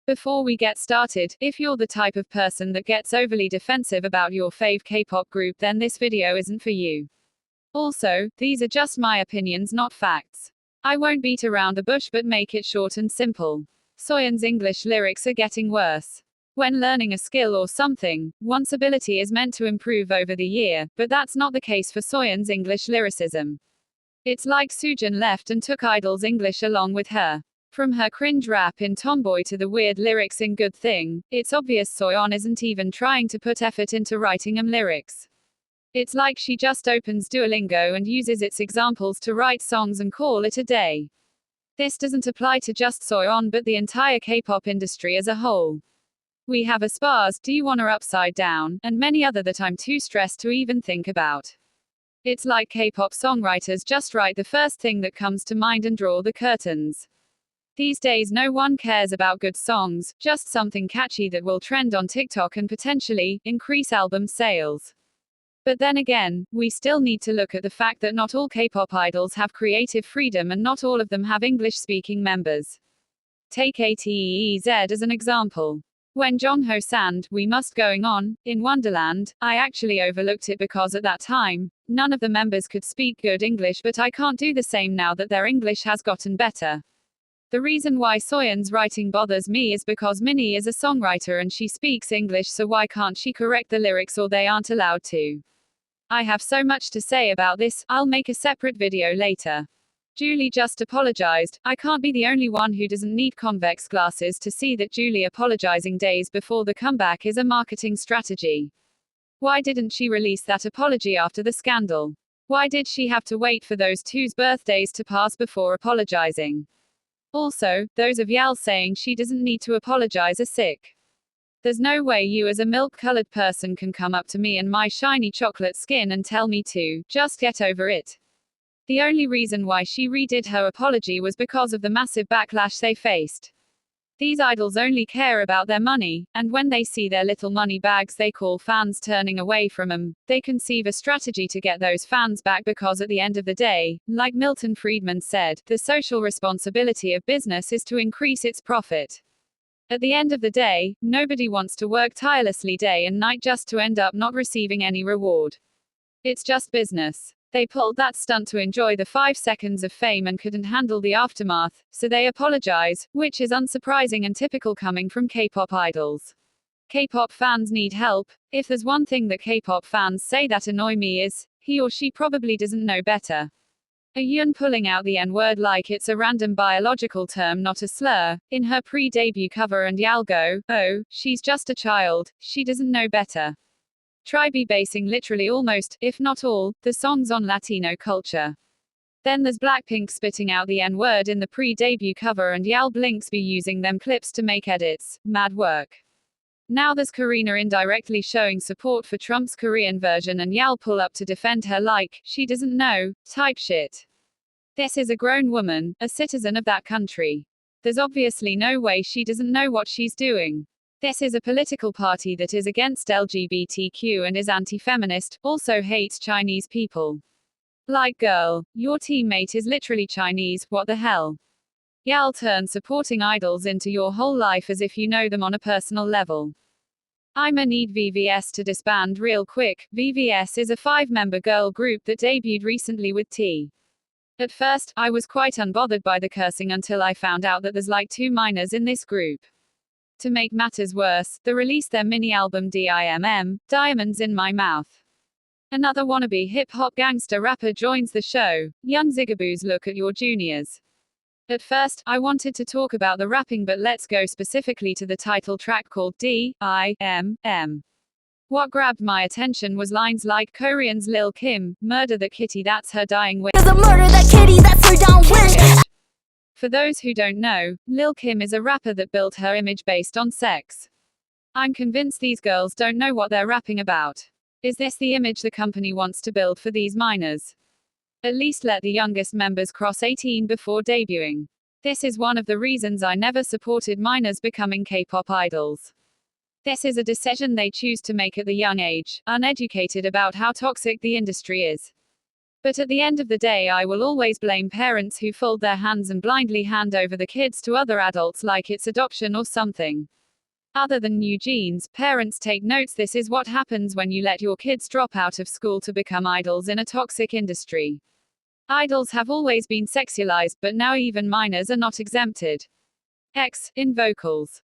Before we get started, if you're the type of person that gets overly defensive about your fave K-pop group, then this video isn't for you. Also, these are just my opinions, not facts. I won't beat around the bush but make it short and simple. Soyeon's English lyrics are getting worse. When learning a skill or something, one's ability is meant to improve over the year, but that's not the case for Soyeon's English lyricism. It's like Soyeon left and took Idol's English along with her. From her cringe rap in Tomboy to the weird lyrics in Good Thing, it's obvious Soyeon isn't even trying to put effort into writing lyrics. It's like she just opens Duolingo and uses its examples to write songs and call it a day. This doesn't apply to just Soyeon but the entire K-pop industry as a whole. We have aespas, Do You Wanna Upside Down, and many other that I'm too stressed to even think about. It's like K-pop songwriters just write the first thing that comes to mind and draw the curtains. These days no one cares about good songs, just something catchy that will trend on TikTok and potentially increase album sales. But then again, we still need to look at the fact that not all K-pop idols have creative freedom and not all of them have English-speaking members. Take ATEZ as an example. When Jongho sang We Must Going On in Wonderland, I actually overlooked it because at that time, none of the members could speak good English, but I can't do the same now that their English has gotten better. The reason why Soyeon's writing bothers me is because Minnie is a songwriter and she speaks English, so why can't she correct the lyrics, or they aren't allowed to? I have so much to say about this, I'll make a separate video later. Julie just apologized. I can't be the only one who doesn't need convex glasses to see that Julie apologizing days before the comeback is a marketing strategy. Why didn't she release that apology after the scandal? Why did she have to wait for those two's birthdays to pass before apologizing? Also, those of y'all saying she doesn't need to apologize are sick. There's no way you as a milk-colored person can come up to me and my shiny chocolate skin and tell me to just get over it. The only reason why she redid her apology was because of the massive backlash they faced. These idols only care about their money, and when they see their little money bags they call fans turning away from them, they conceive a strategy to get those fans back, because at the end of the day, like Milton Friedman said, the social responsibility of business is to increase its profit. At the end of the day, nobody wants to work tirelessly day and night just to end up not receiving any reward. It's just business. They pulled that stunt to enjoy the 5 seconds of fame and couldn't handle the aftermath, so they apologize, which is unsurprising and typical coming from K-pop idols. K-pop fans need help. If there's one thing that K-pop fans say that annoy me is, he or she probably doesn't know better. A Yeon pulling out the N-word like it's a random biological term, not a slur, in her pre-debut cover, and y'all go, oh, she's just a child, she doesn't know better. Try be basing literally almost, if not all, the songs on Latino culture. Then there's Blackpink spitting out the N-word in the pre-debut cover and y'all blinks be using them clips to make edits. Mad work. Now there's Karina indirectly showing support for Trump's Korean version and y'all pull up to defend her like she doesn't know, type shit. This is a grown woman, a citizen of that country. There's obviously no way she doesn't know what she's doing. This is a political party that is against LGBTQ and is anti-feminist, also hates Chinese people. Like, girl, your teammate is literally Chinese, what the hell? Y'all turn supporting idols into your whole life as if you know them on a personal level. I'ma need VVS to disband real quick. VVS is a 5-member girl group that debuted recently with T. At first, I was quite unbothered by the cursing until I found out that there's like 2 minors in this group. To make matters worse, they released their mini-album DIMM, Diamonds in My Mouth. Another wannabe hip-hop gangster rapper joins the show. Young zigaboos, look at your juniors. At first, I wanted to talk about the rapping, but let's go specifically to the title track called DIMM. What grabbed my attention was lines like Korean's Lil Kim, murder that kitty, that's her dying wish. Murder that kitty, that's her dying wish. For those who don't know, Lil Kim is a rapper that built her image based on sex. I'm convinced these girls don't know what they're rapping about. Is this the image the company wants to build for these minors? At least let the youngest members cross 18 before debuting. This is one of the reasons I never supported minors becoming K-pop idols. This is a decision they choose to make at the young age, uneducated about how toxic the industry is. But at the end of the day, I will always blame parents who fold their hands and blindly hand over the kids to other adults like it's adoption or something. Other than new genes, parents take notes. This is what happens when you let your kids drop out of school to become idols in a toxic industry. Idols have always been sexualized, but now even minors are not exempted. In vocals.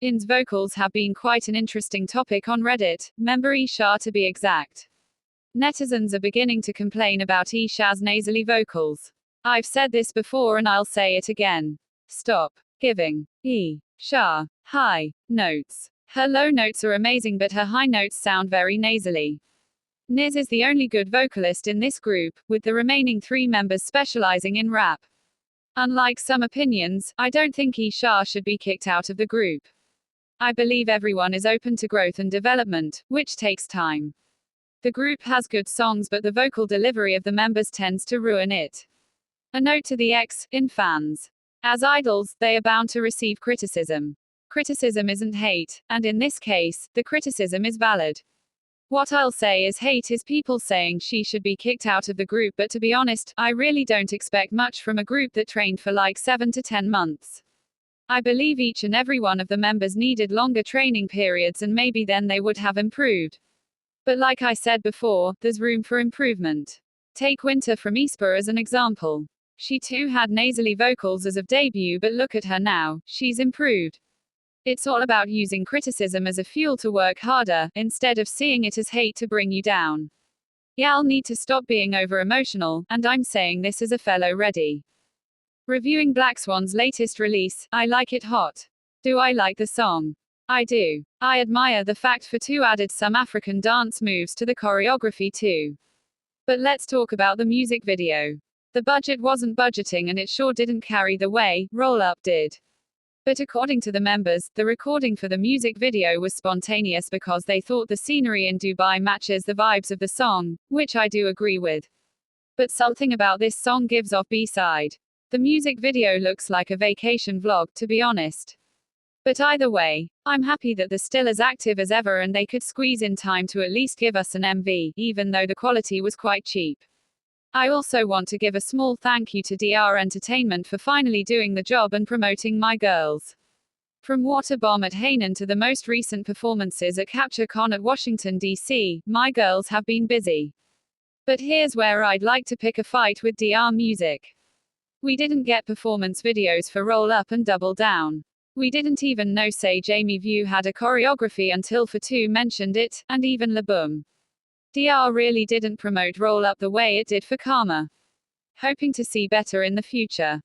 In's vocals have been quite an interesting topic on Reddit, member E.sha to be exact. Netizens are beginning to complain about E.sha's nasally vocals. I've said this before and I'll say it again. Stop giving E.sha high notes. Her low notes are amazing, but her high notes sound very nasally. Niz is the only good vocalist in this group, with the remaining 3 members specializing in rap. Unlike some opinions, I don't think E.sha should be kicked out of the group. I believe everyone is open to growth and development, which takes time. The group has good songs, but the vocal delivery of the members tends to ruin it. A note to the in fans. As idols, they are bound to receive criticism. Criticism isn't hate, and in this case, the criticism is valid. What I'll say is hate is people saying she should be kicked out of the group, but to be honest, I really don't expect much from a group that trained for like 7 to 10 months. I believe each and every one of the members needed longer training periods, and maybe then they would have improved. But like I said before, there's room for improvement. Take Winter from E.sha as an example. She too had nasally vocals as of debut, but look at her now, she's improved. It's all about using criticism as a fuel to work harder, instead of seeing it as hate to bring you down. Y'all need to stop being over-emotional, and I'm saying this as a fellow Reddy. Reviewing Blackswan's latest release, I like it hot. Do I like the song? I do. I admire the fact for 2 added some African dance moves to the choreography too. But let's talk about the music video. The budget wasn't budgeting, and it sure didn't carry the way Roll Up did. But according to the members, the recording for the music video was spontaneous because they thought the scenery in Dubai matches the vibes of the song, which I do agree with. But something about this song gives off B-side. The music video looks like a vacation vlog, to be honest. But either way, I'm happy that they're still as active as ever and they could squeeze in time to at least give us an MV, even though the quality was quite cheap. I also want to give a small thank you to DR Entertainment for finally doing the job and promoting My Girls. From Water Bomb at Hainan to the most recent performances at Capture Con at Washington, D.C., My Girls have been busy. But here's where I'd like to pick a fight with DR Music. We didn't get performance videos for Roll Up and Double Down. We didn't even know Say Jamie View had a choreography until For Two mentioned it, and even La Boom. DR really didn't promote Roll Up the way it did for Karma. Hoping to see better in the future.